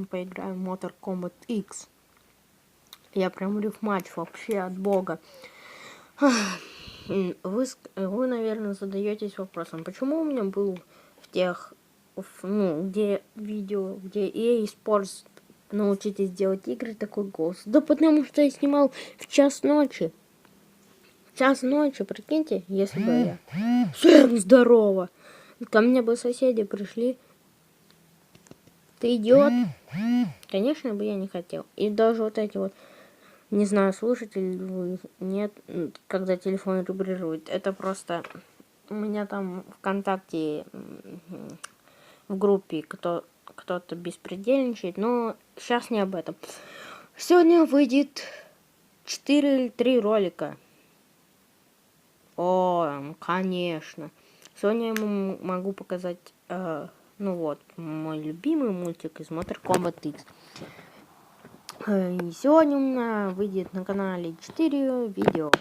сегодня поиграем в Mortal Kombat X. Я прям рифмач вообще от бога. Вы, наверное, задаетесь вопросом, почему у меня был в тех, где видео, где EA Sports научитесь делать игры, такой голос. Да потому что я снимал в час ночи. В час ночи, прикиньте, если бы я... Всем здорово! Ко мне бы соседи пришли. Ты идиот? Конечно бы я не хотел. И даже вот эти вот, не знаю, слушаете ли вы, нет, когда телефон вибрирует. Это просто у меня там ВКонтакте в группе кто-то беспредельничает, но сейчас не об этом. Сегодня выйдет 4 или 3 ролика. О, конечно. Сегодня я могу показать, мой любимый мультик из Mortal Kombat X. И сегодня у меня выйдет на канале 4 видео.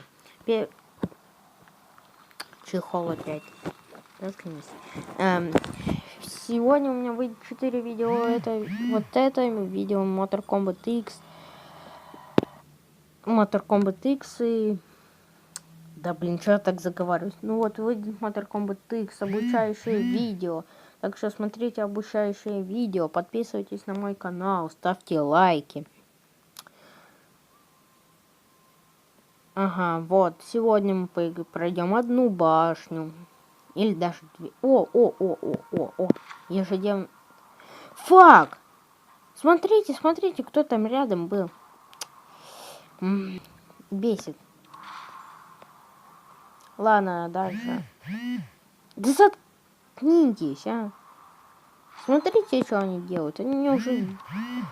Чехол опять. Сегодня у меня выйдет 4 видео. Это видео Mortal Kombat X. Mortal Kombat X и... Да блин, что я так заговариваюсь? Ну вот, выйдет Mortal Kombat X, обучающее видео. Так что смотрите обучающее видео, подписывайтесь на мой канал, ставьте лайки. Ага, вот, сегодня мы пройдем одну башню. Или даже 2. О. Ежедневно. Фак! Смотрите, кто там рядом был. Бесит. Ладно, дальше. Да заткнитесь, а. Смотрите, что они делают. Они мне уже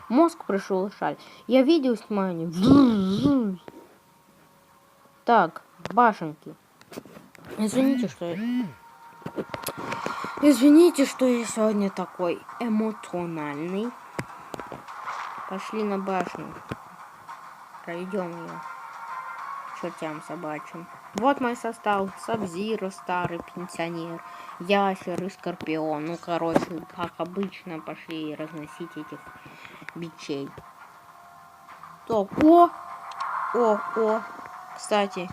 мозг пришел шаль. Я видео снимаю. Так, башенки. Извините, что я сегодня такой эмоциональный. Пошли на башню. Пройдем ее. Чертям собачьим. Вот мой состав. Сабзиро, старый пенсионер, Ящер и Скорпион. Ну, короче, как обычно, пошли разносить этих бичей. Так, о. Кстати,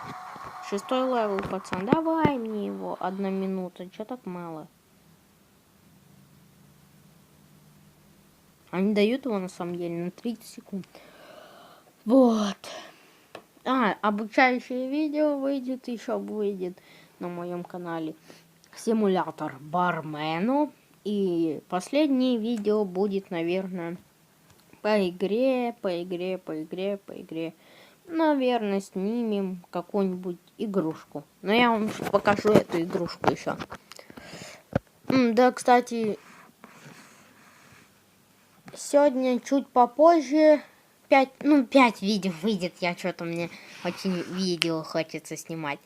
6-й левел, пацан. Давай мне его. 1 минута. Чё так мало? Они дают его, на самом деле, на 30 секунд. Вот. Обучающее видео выйдет на моем канале. Симулятор бармену. И последнее видео будет, наверное, по игре. Наверное, снимем какую-нибудь игрушку. Но я вам покажу эту игрушку еще. Да, кстати, сегодня чуть попозже 5 видео выйдет. Мне очень видео хочется снимать.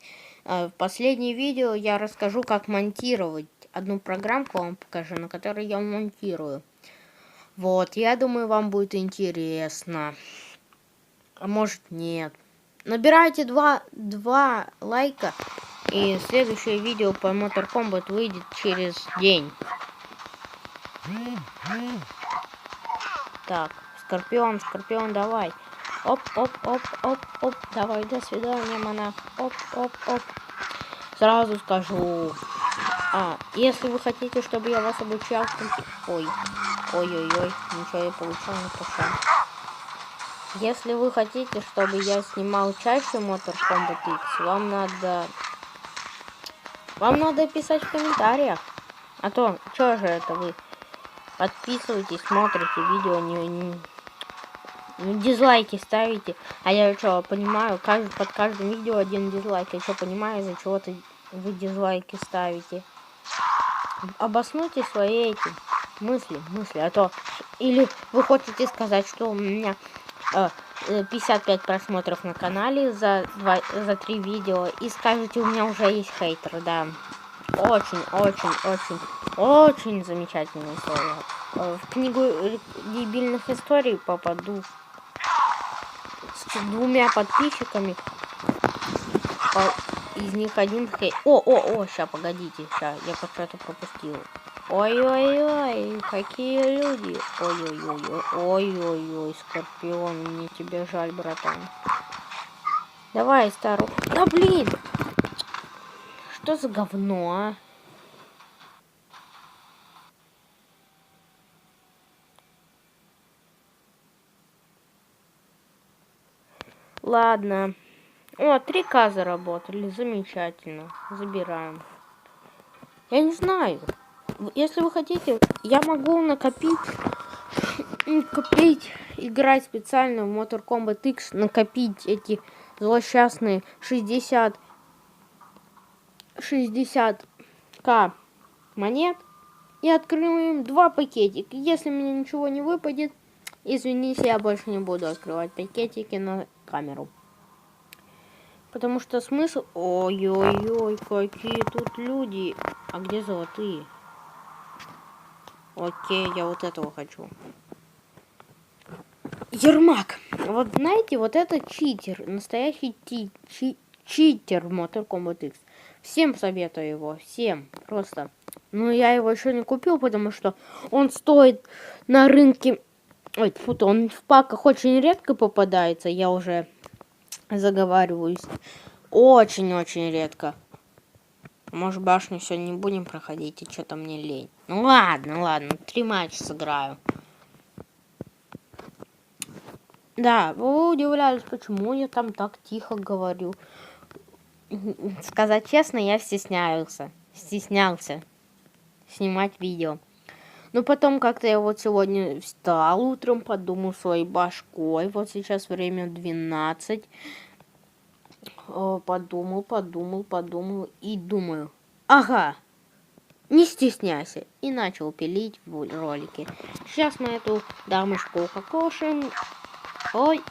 В последнее видео я расскажу, как монтировать. Одну программку вам покажу, на которой я монтирую. Вот, я думаю, вам будет интересно. А может, нет. Набирайте 2 лайка, и следующее видео по Mortal Kombat выйдет через день. Так, Скорпион, давай. Оп. Давай, до свидания, монах. Оп. Сразу скажу. Если вы хотите, чтобы я вас обучал... Ой-ой-ой, ничего я получал не пошел. Если вы хотите, чтобы я снимал чаще Mortal Kombat X, вам надо писать в комментариях. А то, что же это вы подписываетесь, смотрите видео, не дизлайки ставите. А я что, понимаю, под каждым видео 1 дизлайк. Я что, понимаю, из-за чего-то вы дизлайки ставите. Обоснуйте свои эти мысли. А то... Или вы хотите сказать, что у меня 55 просмотров на канале за 3 видео. И скажете, у меня уже есть хейтеры, да. Очень замечательное слово. В книгу дебильных историй попаду с 2 подписчиками. Из них 1 хейт. Ща, погодите, я что-то пропустил. Ой-ой-ой, какие люди. Ой-ой-ой, ой-ой-ой, Скорпион, мне тебя жаль, братан. Давай, стару. Да блин! Что за говно, а? Ладно. О, 3К заработали. Замечательно. Забираем. Я не знаю. Если вы хотите, я могу накопить, играть специально в Mortal Kombat X, накопить эти злосчастные 60к монет и открываем 2 пакетика. Если мне ничего не выпадет, извините, я больше не буду открывать пакетики на камеру. Потому что смысл... Ой-ой-ой, какие тут люди. А где золотые? Окей, я вот этого хочу. Ермак. Вот знаете, вот это читер. Настоящий читер в Mortal Kombat X. Всем советую его. Всем. Просто. Но я его еще не купил, потому что он стоит на рынке... Ой, фу-то, он в паках очень редко попадается. Я уже заговариваюсь. Очень-очень редко. Может, башню сегодня не будем проходить, и что-то мне лень. Ну ладно, 3 матча сыграю. Да, вы удивлялись, почему я там так тихо говорю. Сказать честно, я стеснялся снимать видео. Но потом как-то я вот сегодня встал утром, подумал своей башкой. Вот сейчас время 12. Подумал и думаю. Ага, не стесняйся. И начал пилить в ролике. Сейчас мы эту дамочку покошим. Ой.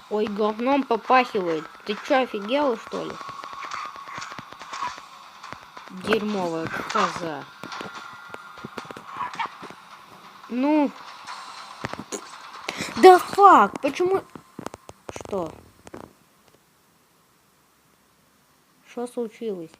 Ой, говном попахивает. Ты чё, офигела, что ли? Дерьмовая коза. Ну. Да фак, почему... Что? Что случилось?